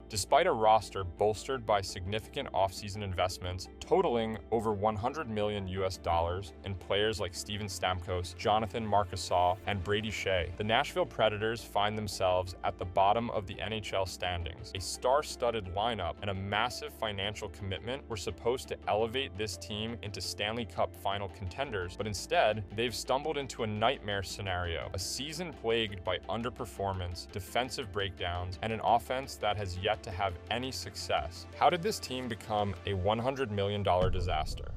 Despite a roster bolstered by significant offseason investments totaling over $100 million in players like Steven Stamkos, Jonathan Marchessault, and Brady Shea, the Nashville Predators find themselves at the bottom of the NHL standings. A star-studded lineup and a massive financial commitment were supposed to elevate this team into Stanley Cup final contenders, but instead, they've stumbled into a nightmare scenario, a season plagued by underperformance, defensive breakdowns, and an offense that has yet to have any success. How did this team become a $100 million disaster?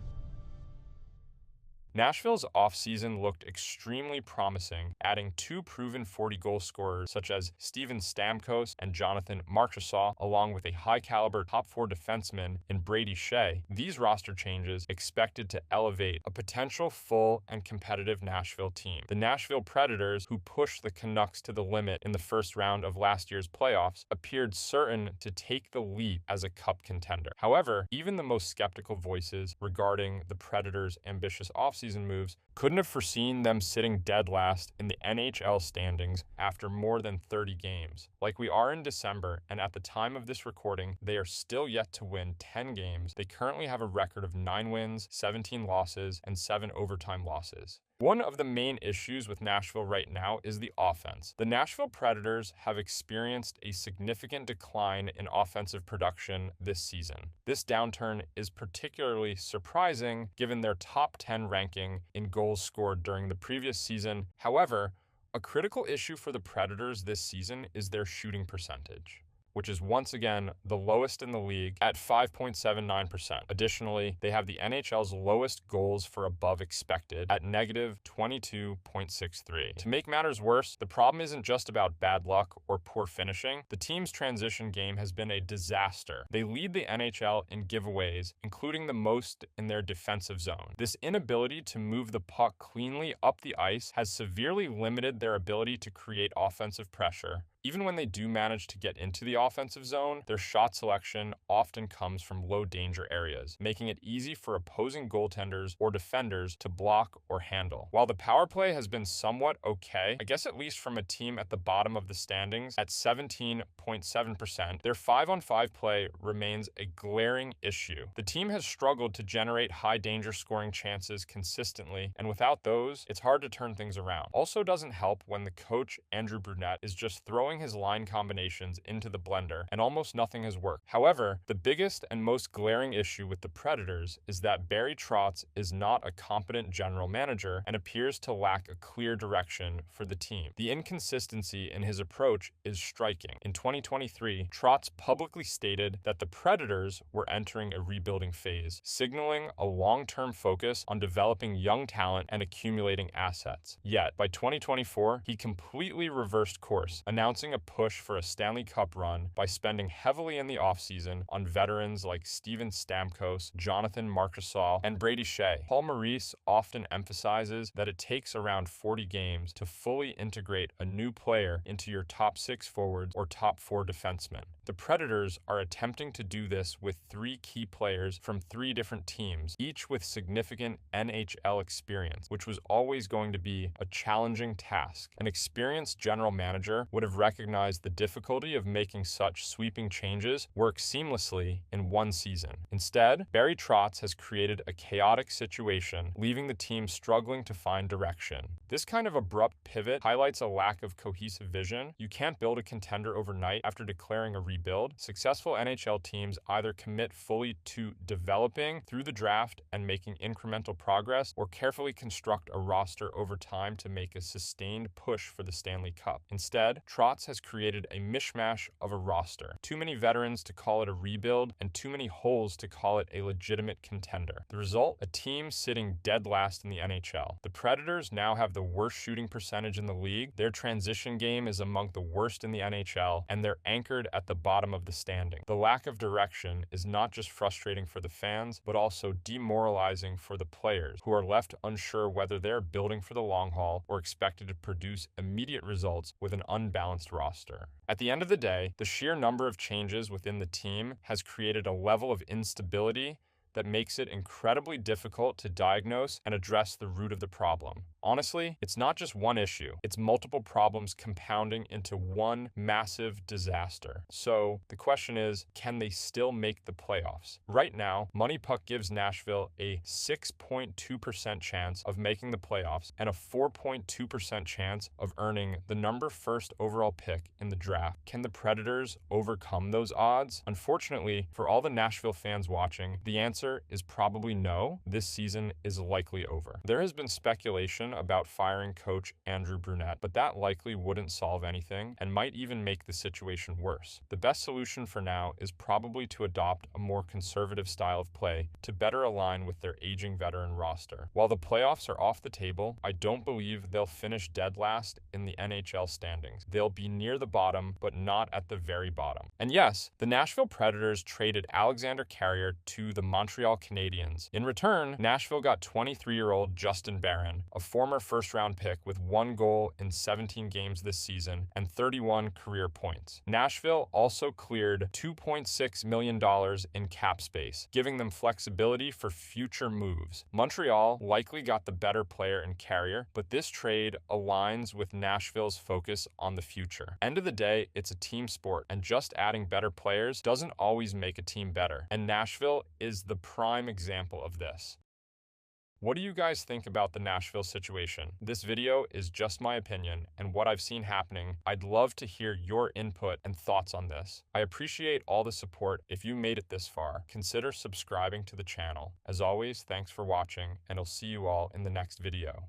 Nashville's offseason looked extremely promising, adding two proven 40-goal scorers such as Steven Stamkos and Jonathan Marchessault, along with a high-caliber top-four defenseman in Brady Shea. These roster changes expected to elevate a potential full and competitive Nashville team. The Nashville Predators, who pushed the Canucks to the limit in the first round of last year's playoffs, appeared certain to take the leap as a cup contender. However, even the most skeptical voices regarding the Predators' ambitious offseason moves couldn't have foreseen them sitting dead last in the NHL standings after more than 30 games. Like we are in December, and at the time of this recording, they are still yet to win 10 games. They currently have a record of 9 wins, 17 losses, and 7 overtime losses. One of the main issues with Nashville right now is the offense. The Nashville Predators have experienced a significant decline in offensive production this season. This downturn is particularly surprising given their top 10 ranking in goals scored during the previous season. However, a critical issue for the Predators this season is their shooting percentage, which is once again the lowest in the league at 5.79%. Additionally, they have the NHL's lowest goals for above expected at negative 22.63. To make matters worse, the problem isn't just about bad luck or poor finishing. The team's transition game has been a disaster. They lead the NHL in giveaways, including the most in their defensive zone. This inability to move the puck cleanly up the ice has severely limited their ability to create offensive pressure. Even when they do manage to get into the offensive zone, their shot selection often comes from low danger areas, making it easy for opposing goaltenders or defenders to block or handle. While the power play has been somewhat okay, I guess at least from a team at the bottom of the standings at 17.7%, their 5-on-5 play remains a glaring issue. The team has struggled to generate high danger scoring chances consistently, and without those, it's hard to turn things around. Also doesn't help when the coach, Andrew Brunette, is just throwing his line combinations into the blender and almost nothing has worked. However, the biggest and most glaring issue with the Predators is that Barry Trotz is not a competent general manager and appears to lack a clear direction for the team. The inconsistency in his approach is striking. In 2023, Trotz publicly stated that the Predators were entering a rebuilding phase, signaling a long-term focus on developing young talent and accumulating assets. Yet, by 2024, he completely reversed course, announcing a push for a Stanley Cup run by spending heavily in the offseason on veterans like Steven Stamkos, Jonathan Marchessault, and Brady Shea. Paul Maurice often emphasizes that it takes around 40 games to fully integrate a new player into your top 6 forwards or top 4 defensemen. The Predators are attempting to do this with 3 key players from 3 different teams, each with significant NHL experience, which was always going to be a challenging task. An experienced general manager would have recognized the difficulty of making such sweeping changes work seamlessly in one season. Instead, Barry Trotz has created a chaotic situation, leaving the team struggling to find direction. This kind of abrupt pivot highlights a lack of cohesive vision. You can't build a contender overnight after declaring a rebuild. Successful NHL teams either commit fully to developing through the draft and making incremental progress, or carefully construct a roster over time to make a sustained push for the Stanley Cup. Instead, Trotz has created a mishmash of a roster. Too many veterans to call it a rebuild, and too many holes to call it a legitimate contender. The result? A team sitting dead last in the NHL. The Predators now have the worst shooting percentage in the league. Their transition game is among the worst in the NHL, and they're anchored at the bottom of the standing. The lack of direction is not just frustrating for the fans, but also demoralizing for the players, who are left unsure whether they're building for the long haul or expected to produce immediate results with an unbalanced roster. At the end of the day, the sheer number of changes within the team has created a level of instability that makes it incredibly difficult to diagnose and address the root of the problem. Honestly, it's not just one issue, it's multiple problems compounding into one massive disaster. So the question is, can they still make the playoffs? Right now, Money Puck gives Nashville a 6.2% chance of making the playoffs and a 4.2% chance of earning the number first overall pick in the draft. Can the Predators overcome those odds? Unfortunately, for all the Nashville fans watching, the answer is probably no. This season is likely over. There has been speculation about firing coach Andrew Brunette, but that likely wouldn't solve anything and might even make the situation worse. The best solution for now is probably to adopt a more conservative style of play to better align with their aging veteran roster. While the playoffs are off the table, I don't believe they'll finish dead last in the NHL standings. They'll be near the bottom, but not at the very bottom. And yes, the Nashville Predators traded Alexander Carrier to the Montreal Canadiens. In return, Nashville got 23-year-old Justin Barron, a former first-round pick with 1 goal in 17 games this season and 31 career points. Nashville also cleared $2.6 million in cap space, giving them flexibility for future moves. Montreal likely got the better player in Carrier, but this trade aligns with Nashville's focus on the future. End of the day, it's a team sport, and just adding better players doesn't always make a team better, and Nashville is the prime example of this. What do you guys think about the Nashville situation? This video is just my opinion and what I've seen happening. I'd love to hear your input and thoughts on this. I appreciate all the support. If you made it this far, consider subscribing to the channel. As always, thanks for watching, and I'll see you all in the next video.